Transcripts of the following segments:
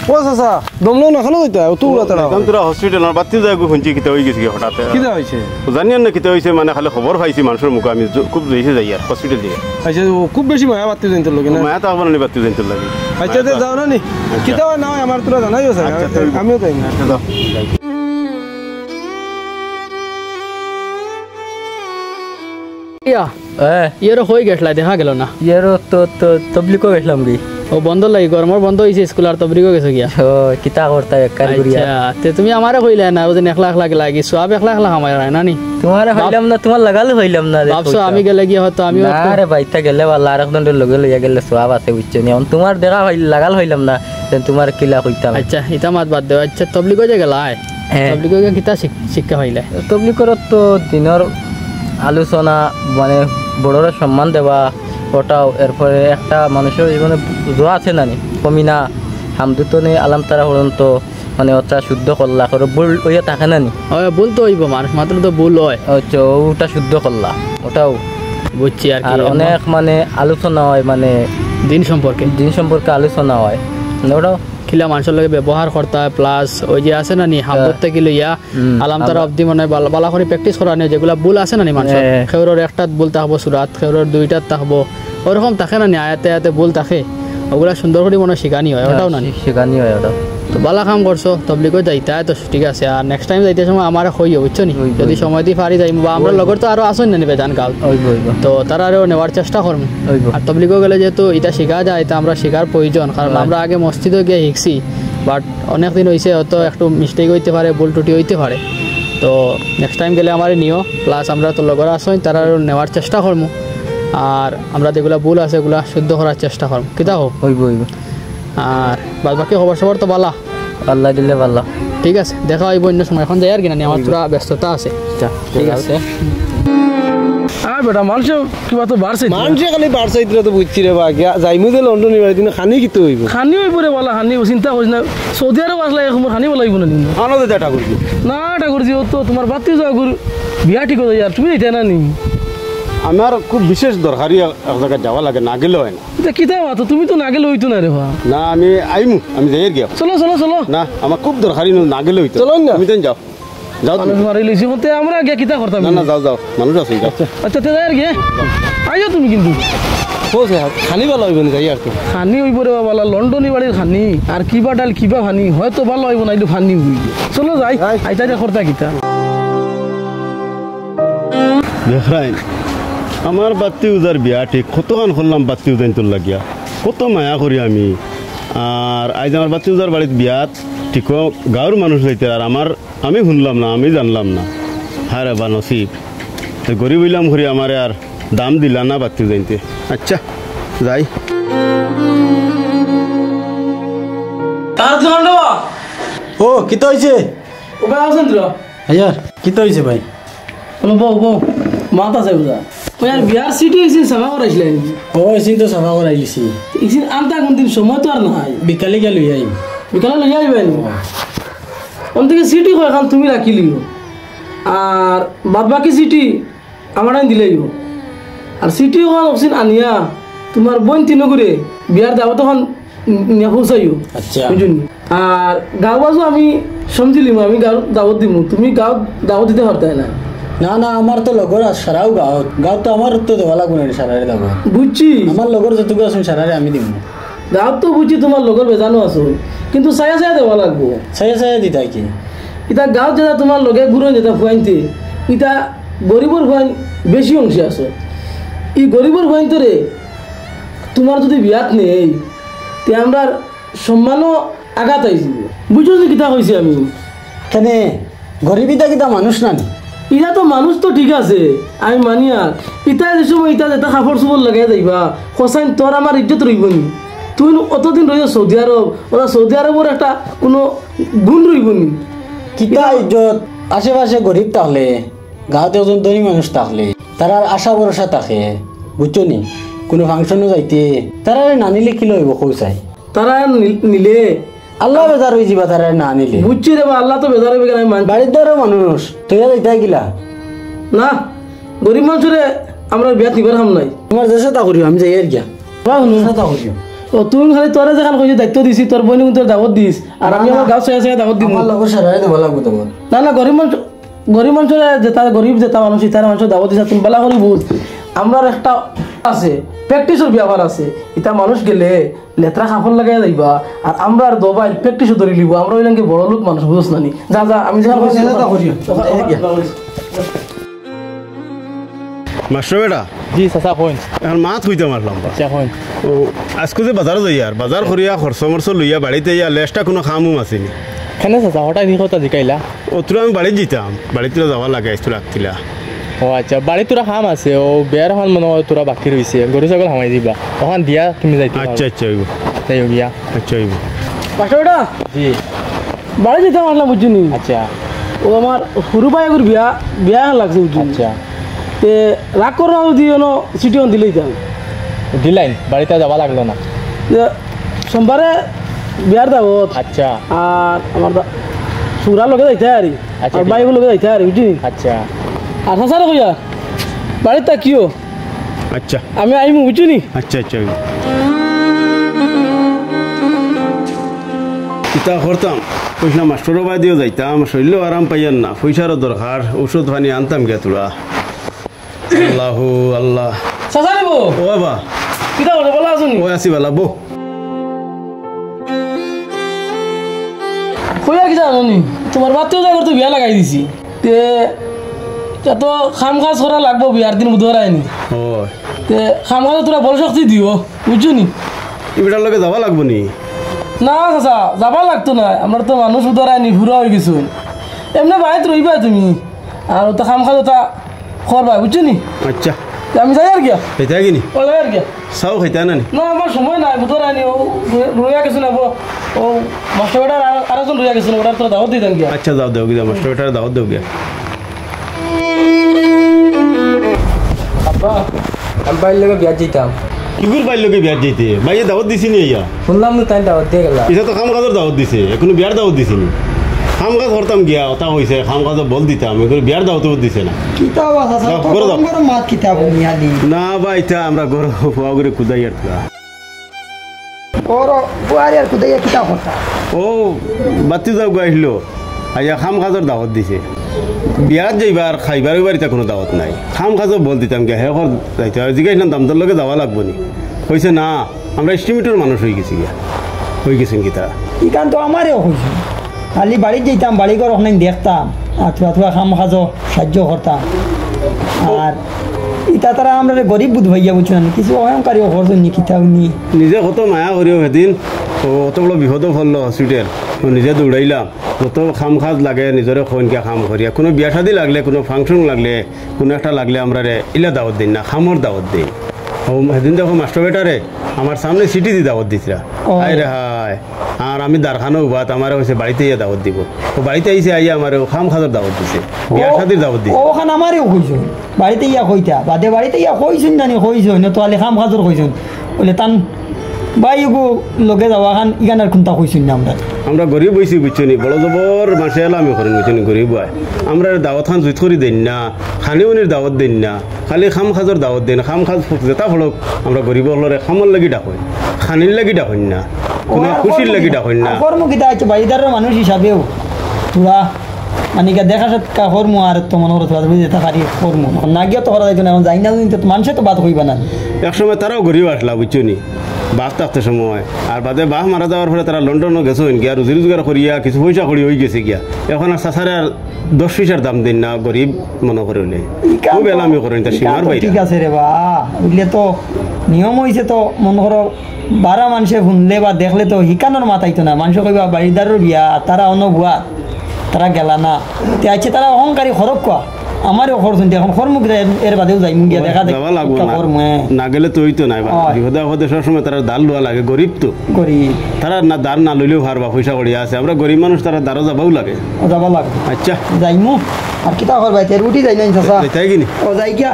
ও চাচা দমলো না খানো যাইতা তো উড়া তাড়া একদম তোরা হসপিটাল আর বাতি যায় শুনছি কিতা হয়ে গেছে হঠাৎ কিটা হইছে জানি না কিতা হইছে মানে খালি খবর পাইছি মানুষের মুখে আমি খুব বেশি যাই আর হসপিটাল দিয়ে আচ্ছা খুব বেশি মায়া বাতি জানতে লাগে না মায়া তো আবার বাতি জানতে লাগে আচ্ছা তে যাও না নি কিটা না হয় আমার তোরা জানাইও স্যার আমিও তাই না আচ্ছা দাও ইয়ারও হয়ে গেছলা দেখা গেল না ইয়ারও তো তবলিগও গেছিলাম গে ও বন্ধ লাগি গরমের বন্ধ হয়েছে স্কুল আর তবলিগও গেছো গিয়া ও কিতা করতা বেকার করিয়া তে তুমি আমারে কইলা না ওদিন একলা একলা লাগি সব একলা একলা আমার না নি তোমারে হইলাম না তোমার লাগালে হইলাম না ভাবছো আমি গেলে গিয়া হয়তো আমিও আরে বাইতা গেলে আল্লাহ আর একজনের লগে লইয়া গেলে সওয়াব আছে বুঝছো নি তোমার দেখা লাগাল হইলাম না তোমার কিলা কইতাম আচ্ছা ইতা মাত বাদ দাও আচ্ছা তবলিগও যে গেলা তবলিগও কিতা শিক্ষা হইলা তবলিগর তো দিনের আলোচনা মানে বড়রা সম্মান দেওয়া ওটাও এরপরে একটা মানুষের জীবনে দোয়া আছে না নি কমিনা হামদুতনে আলাম তারা পর্যন্ত মানে ওটা শুদ্ধ করলা করে ভুল ওইয়া থাকে না নি ভুল তো হইব মানুষ মাত্র তো ভুল হয় আচ্ছা ওটা শুদ্ধ করলা ওটাও বুঝছি আর অনেক মানে আলোচনা হয় মানে দিন সম্পর্কে আলোচনা হয় মানে ওটাও কিলা মানুষের লগে ব্যবহার করতে হয় প্লাস ওই যে আছে না নি হামদুত থেকে লইয়া আলাম তারা অবধি মানে বালা করে প্র্যাকটিস করা নেই যেগুলা ভুল আছে না নি মানুষের খেউরের একটাত ভুল থাকবো সুরাত খেউরের দুইটাত থাকবো ওরকম থাকে না নি আয়াতে আয়াতে ভুল থাকে ওগুলা সুন্দর করে মনে শিখানি হয় ওটাও না শিখানি হয় ওটাও তো বালা কাম করছো তবলিগও যাইতা তো ঠিক আছে আর নেক্সট টাইম যাইতে সময় আমার হইও বুঝছো নি যদি সময় দিয়ে পারি যাইম বা আমরা লগর তো আরো আসুন না নিবে জান গাঁও তো তারা আরো নেওয়ার চেষ্টা করবো আর তবলিগও গেলে যেহেতু এটা শেখা যায় এটা আমরা শেখার প্রয়োজন কারণ আমরা আগে মসজিদে গিয়ে শিখছি বাট অনেক দিন হয়েছে হয়তো একটু মিস্টেক হইতে পারে ভুল টুটি হইতে পারে তো নেক্সট টাইম গেলে আমার নিও প্লাস আমরা তো লগর আসুন তারা আরো নেওয়ার চেষ্টা করবো আর আমরা যেগুলা ভুল আছে এগুলা শুদ্ধ করার চেষ্টা করবো কিতা হোক হইব আর বাদ বাকি খবর সবর তো ভালো আল্লাহ দিলে ভালো ঠিক আছে দেখা হইব অন্য সময় এখন যাই আর কিনা আমার পুরা ব্যস্ততা আছে ঠিক আছে আর বেটা মানুষ কিবা তো বাড়ছে মানুষ খালি বাড়ছে ইতরা তো বুঝছি রে বা যাইমু যে লন্ডন নিবার দিন খানি কিতে হইব খানি হইব রে বলা খানি চিন্তা করিস না সৌদি আরব আসলে এখন খানি বলাইব না দিন আনন্দ দেটা করবি না ঠাকুরজি ও তো তোমার বাতি যাও গুরু বিয়া ঠিক হয়ে যার তুমি এটা না নি আমার খুব বিশেষ দরকারি এক জায়গায় যাওয়া লাগে না গেলে হয় না এটা কিতা মাতো তুমি তো না গেলে হইতো না রে ভা না আমি আইমু আমি যাই গিয়া চলো চলো চলো না আমার খুব দরকারি না গেলে হইতো চলো না তুমি দেন যাও যাও মানুষ মারি লইছি মতে আমরা গিয়া কিতা করতাম না না যাও যাও মানুষ আছে আচ্ছা তে যাই আর গিয়ে আইও তুমি কিন্তু হোসে খানি ভালো হইব না যাই আর তো খানি হইব রে বাবা লন্ডনি বাড়ির খানি আর কিবা ডাল কিবা খানি হয়তো ভালো হইব না ইদু খানি হইব চলো যাই আইতা যা করতা কিতা দেখরাই আমার বাতি উজার বিয়া ঠিক কতক্ষণ করলাম বাতি উজাইন তোর লাগিয়া কত মায়া করি আমি আর আজ আমার বাতি উজার বাড়িতে বিয়াত ঠিক গাঁর মানুষ হইতে আর আমি শুনলাম না আমি জানলাম না হ্যাঁ রে বা নসিব তো গরিব হইলাম ঘুরি আমার আর দাম দিলা না বাতি উজাইনতে আচ্ছা যাই ও কিতা হইছে ও ভাই আছেন তো আয়ার কিতা হইছে ভাই বলো বউ মাথা যাই বুঝা ও यार বিয়ার সিটি এসে সাফা করাইছিলে ও এসিন তো সাফা করাইলিছি এসিন আনতা কোন দিন সময় তো আর নাই বিকালে গেল যাই বিকালে লই যাইবেন কোন থেকে সিটি কয় খান তুমি রাখিলিও আর বাদ বাকি সিটি আমার আইন দিলাইও আর সিটি হল অপশন আনিয়া তোমার বোন তিন করে বিয়ার দাওয়াত তখন নিয়া পৌঁছাইও আচ্ছা বুঝুন আর গাঁও বাজু আমি সমঝিলিম আমি গাঁও দাওয়াত দিমু তুমি গাঁও দাওয়াত দিতে পারতে না না না আমার তো লগর সারাও গাঁও তো আমার তো দেওয়া লাগবে না সারারে দাও বুঝছি আমার লগর যতটুকু আছে সারারে আমি দিব গাঁও তো বুঝছি তোমার লগর বেজানো আছো কিন্তু ছায়া ছায়া দেওয়া লাগবো ছায়া দিতাই কি ইতা গাঁও যেটা তোমার লগে ঘুরন যেটা ফুয়াইনতে ইতা গরিবর ফুয়াইন বেশি অংশে আছে ই গরিবর ফুয়াইনতরে তোমার যদি বিয়াত নেই তে আমরা সম্মানও আঘাত আইছিল বুঝছো যে কিতা কইছি আমি কেন গরিবিতা কিতা মানুষ না ইটা তো মানুষ তো ঠিক আছে আমি মানি আর ইটা যে সময় ইটা যেটা কাপড় চোপড় লাগাই যাইবা সঁচাই তোর আমার ইজ্জত রইব নি তুই অতদিন রইছ সৌদি আরব ওরা সৌদি আরবের একটা কোনো গুণ রইব নি কিতা ইজ্জত আশেপাশে গরিব থাকলে গাঁৱতে ওজন ধনী মানুষ থাকলে তার আশা ভরসা থাকে বুঝছো নি কোনো ফাংশনও যাইতে তারা না নিলে কি লইব কৌচাই তারা নিলে আল্লাহ বেজার হয়ে যাবা তারা না নিলে বুঝছি রে বা আল্লাহ তো বেজার হইবে কেন বাড়ির দ্বারা মানুষ তুই যাইতে গিলা না গরিব মানুষরে আমরা বিয়াত নিবার হাম নাই তোমার দেশে তা করিও আমি যাই আর গিয়া তা করিও ও তুই খালি তোরা যেখান কইছি দায়িত্ব দিছি তোর বইনি তোর দাওয়াত দিস আর আমি আমার গাঁও ছয়া ছয়া দাওয়াত দিম আমার লগর সারাই দেবো লাগবো তোমার না গরিব মানুষের যেটা গরিব যেটা মানুষ তার মানুষের দাওয়াত দিছে তুমি বেলা করি বুঝ আমরা একটা আছে প্র্যাকটিসের ব্যাপার আছে এটা মানুষ গেলে লেত্রা খাফল লাগাই যাইবা আর আমরা আর দবাই প্র্যাকটিসও ধরে লিব আমরা ওই লাগে বড় লোক মানুষ বুঝছ না নি যা যা আমি যা কইছি মাস্টার বেটা জি চাচা কইন এখন মাছ কইতে মারলাম আচ্ছা কইন ও আজকে যে বাজারও যাই আর বাজার করিয়া খরচ মরচ লইয়া বাড়িতে ইয়া লেসটা কোনো খামও আসেনি কেনে চাচা হঠাৎ এই কথা জিকাইলা অতটা আমি বাড়িত যেতাম বাড়িতে যাওয়া লাগে আসতো রাখছিলা ও আচ্ছা বাড়ি তোরা খাম আছে ও বেয়ার হল মনে হয় তোরা বাকি রয়েছে গরু ছাগল হামাই দিবা ওখান দিয়া তুমি যাইতে আচ্ছা আচ্ছা হইব তাই গিয়া আচ্ছা হইব মাস্টার বেটা জি বাড়ি যেতে পারলাম বুঝছনি আচ্ছা ও আমার সরু ভাই একর বিয়া লাগছে বুঝছনি আচ্ছা তে রাগ করো যদি সিটি অন দিলেই যান দিলাইন বাড়িতে যাওয়া লাগলো না যে সোমবারে বিয়ার দাওয়াত আচ্ছা আর আমার সুরার লগে যাইতে আরি আচ্ছা, আর বাইগুলো লগে যাইতে আরি বুঝলি আচ্ছা আর হাসারে কইয়া বাড়িতে তা কিও আচ্ছা আমি আইমু বুঝছনি আচ্ছা আচ্ছা হইব কিতা করতাম পয়সা মাস্টারও বাই দিয়েও যাইতাম শরীরও আরাম পাইয়ান না পয়সারও দরকার ঔষধ পানি আনতাম গে তোরা আল্লাহ আল্লাহ চাচা নেব ও বাবা কিতা করে বলা আসুন ও আসি বালা বো কইয়া কি জানি তোমার বাতেও যাই করতে বিয়া লাগাই দিছি তে এত খাম কাজ করা লাগবো বিয়ার দিন বুধবার আইনি ও তে খাম কাজ তোরা বড় শক্তি দিও বুঝছনি এটার লগে যাওয়া লাগবো নি না চাচা যাবা লাগতো না আমরা তো মানুষ বুধবার আইনি ঘুরা হয়ে গেছো এমনি বাড়িতে রইবা তুমি আর ওটা খাম কাজ ওটা করবা বুঝছনি আচ্ছা তে আমি যাই আর গিয়া খাইতা কিনি ওলাই আর গিয়া চাও খাইতা না নি না আমার সময় নাই বুধবার আইনি ও রইয়া গেছো না ও মাস্টার বেটার আরেকজন রইয়া গেছো না ওটার তোরা দাওয়াত দিতাম গিয়া আচ্ছা যাও দেও গিয়া মাস্টার বেটার দাওয়াত দেও গিয়া আব্বা আমি বাড়ির লোক বিয়ার যেতাম কিগুর বাইর লোকে বিয়ার যেতে বাইয়ে দাওয়াত দিছি নি ইয়া শুনলাম না তাই দাওয়াত দিয়ে গেলাম এটা তো খাম কাজের দাওয়াত দিছে এখনো বিয়ার দাওয়াত দিছি নি খাম কাজ করতাম গিয়া ওটা হয়েছে খাম কাজ বল দিতাম এখন বিয়ার দাওয়াতও দিছে না কিতাব আছে যাও, করে দাও। মাত কিতাব নিয়ালি না বা এটা আমরা গরম হওয়া করে কুদাই আর ওর বুয়ারি আর কুদাইয়া কিতাব কথা ও বাতি যাও গাইলো আইয়া খাম কাজের দাওয়াত দিছে বিয়াত যাইবার খাইবার বাড়িতে কোনো দাওয়াত নাই খাম কাজও বল দিতাম গিয়া হে যাইতে হয় জিজ্ঞাসলাম দামদার লগে যাওয়া লাগবো নি কইছে না আমরা এস্টিমেটের মানুষ হয়ে গেছি গিয়া হয়ে গেছেন কি তারা ইকান তো আমারও হয়েছে খালি বাড়িতে যেতাম বাড়ি ঘর ওখানে দেখতাম আথুয়া থুয়া খাম খাজো সাহায্য করতাম আর ইটা তারা আমরা গরিব বুধ ভাইয়া বুঝছেন কিছু অহংকারী করছো নি কিতাব নি নিজে কত মায়া করিও সেদিন অত বড় বিপদও ফলল হসপিটেল নিজে দৌড়াইলাম যত খাম খাজ লাগে নিজরে খনকে খাম করিয়া কোনো বিয়া শাদি লাগলে কোনো ফাংশন লাগলে কোনো একটা লাগলে আমরা রে ইলা দাওয়াত দিন না খামর দাওয়াত দিই ও সেদিন দেখো মাস্টার বেটারে আমার সামনে সিটি দি দাওয়াত দিছিলা আই রে হায় আর আমি দারখানো বাত আমার হয়েছে বাড়িতে ইয়ে দাওয়াত দিব ও বাড়িতে আইসে আইয়া আমার খাম খাজার দাওয়াত দিছে বিয়া শাদির দাওয়াত দিছে ওখানে আমারও কইছো বাড়িতে ইয়া কইতা বাদে বাড়িতে ইয়া কইছুন জানি কইছো না তো আলে খাম খাজর কইছুন বলে তান বাইগু লগে যাওয়া খান ইগানার খুনতা কইছুন না আমরা গরিব হয়েছি বুঝছো নি বড় জবর মাসে এলাম করেন বুঝছো নি গরিব হয় আমরা দাওয়াত খান জুত করি দেন না খানিউনির দাওয়াত দেন না খালি খাম খাজর দাওয়াত দেন খাম খাজ যেটা ফলক আমরা গরিব হলরে খামর লাগি ডাকই খানির লাগি ডাকই না কোনো খুশির লাগি ডাকই না কর্ম কিতা আছে বাড়িদারের মানুষ হিসাবেও তোরা মানে কা দেখা সাত কা কর্ম আর তো মনে হতো বুঝে তা পারি কর্ম না গিয়ে তো করা যাইতো না এখন যাই না তো মানুষে তো বাদ হইবা না একসময় তারাও গরিব আসলা বুঝছো নি বাঘ থাকতে সময় আর বাদে বাঘ মারা যাওয়ার ফলে তারা লন্ডনও গেছো গিয়া রুজি রোজগার করিয়া কিছু পয়সা করি হয়ে গেছে গিয়া এখন আর চাষারে আর 10 পয়সার দাম দিন না গরিব মনে করে হলে খুব এলামি করেন তার সীমার বাইরে ঠিক আছে রে বা বুঝলে তো নিয়ম হয়েছে তো মনে করো 12 মানুষে শুনলে বা দেখলে তো হিকানোর মাথাইতো না মানুষ কইবা বাড়িদারের বিয়া তারা অনভুয়া তারা গেলা না তে আছে তারা অহংকারী খরক কোয়া আমারও খরচ এখন খরমুখ এর বাদেও যাই মুখ গিয়া দেখা যাওয়া লাগবো না কর্ম না গেলে তো হইতো নাই হয়। বিপদে আপদে সবসময় তারা দাল লওয়া লাগে গরিব তো গরিব তারা না দার না লইলেও হারবা পয়সা করিয়া আছে আমরা গরিব মানুষ তারা দারও যাবাও লাগে ও যাবা লাগবে আচ্ছা যাইমু আর কিতা করবা এর উঠি যাই না চাচা তাই কিনি ও যাই গিয়া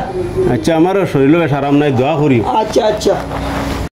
আচ্ছা আমারও শরীরও বেশ আরাম নাই দোয়া করি আচ্ছা আচ্ছা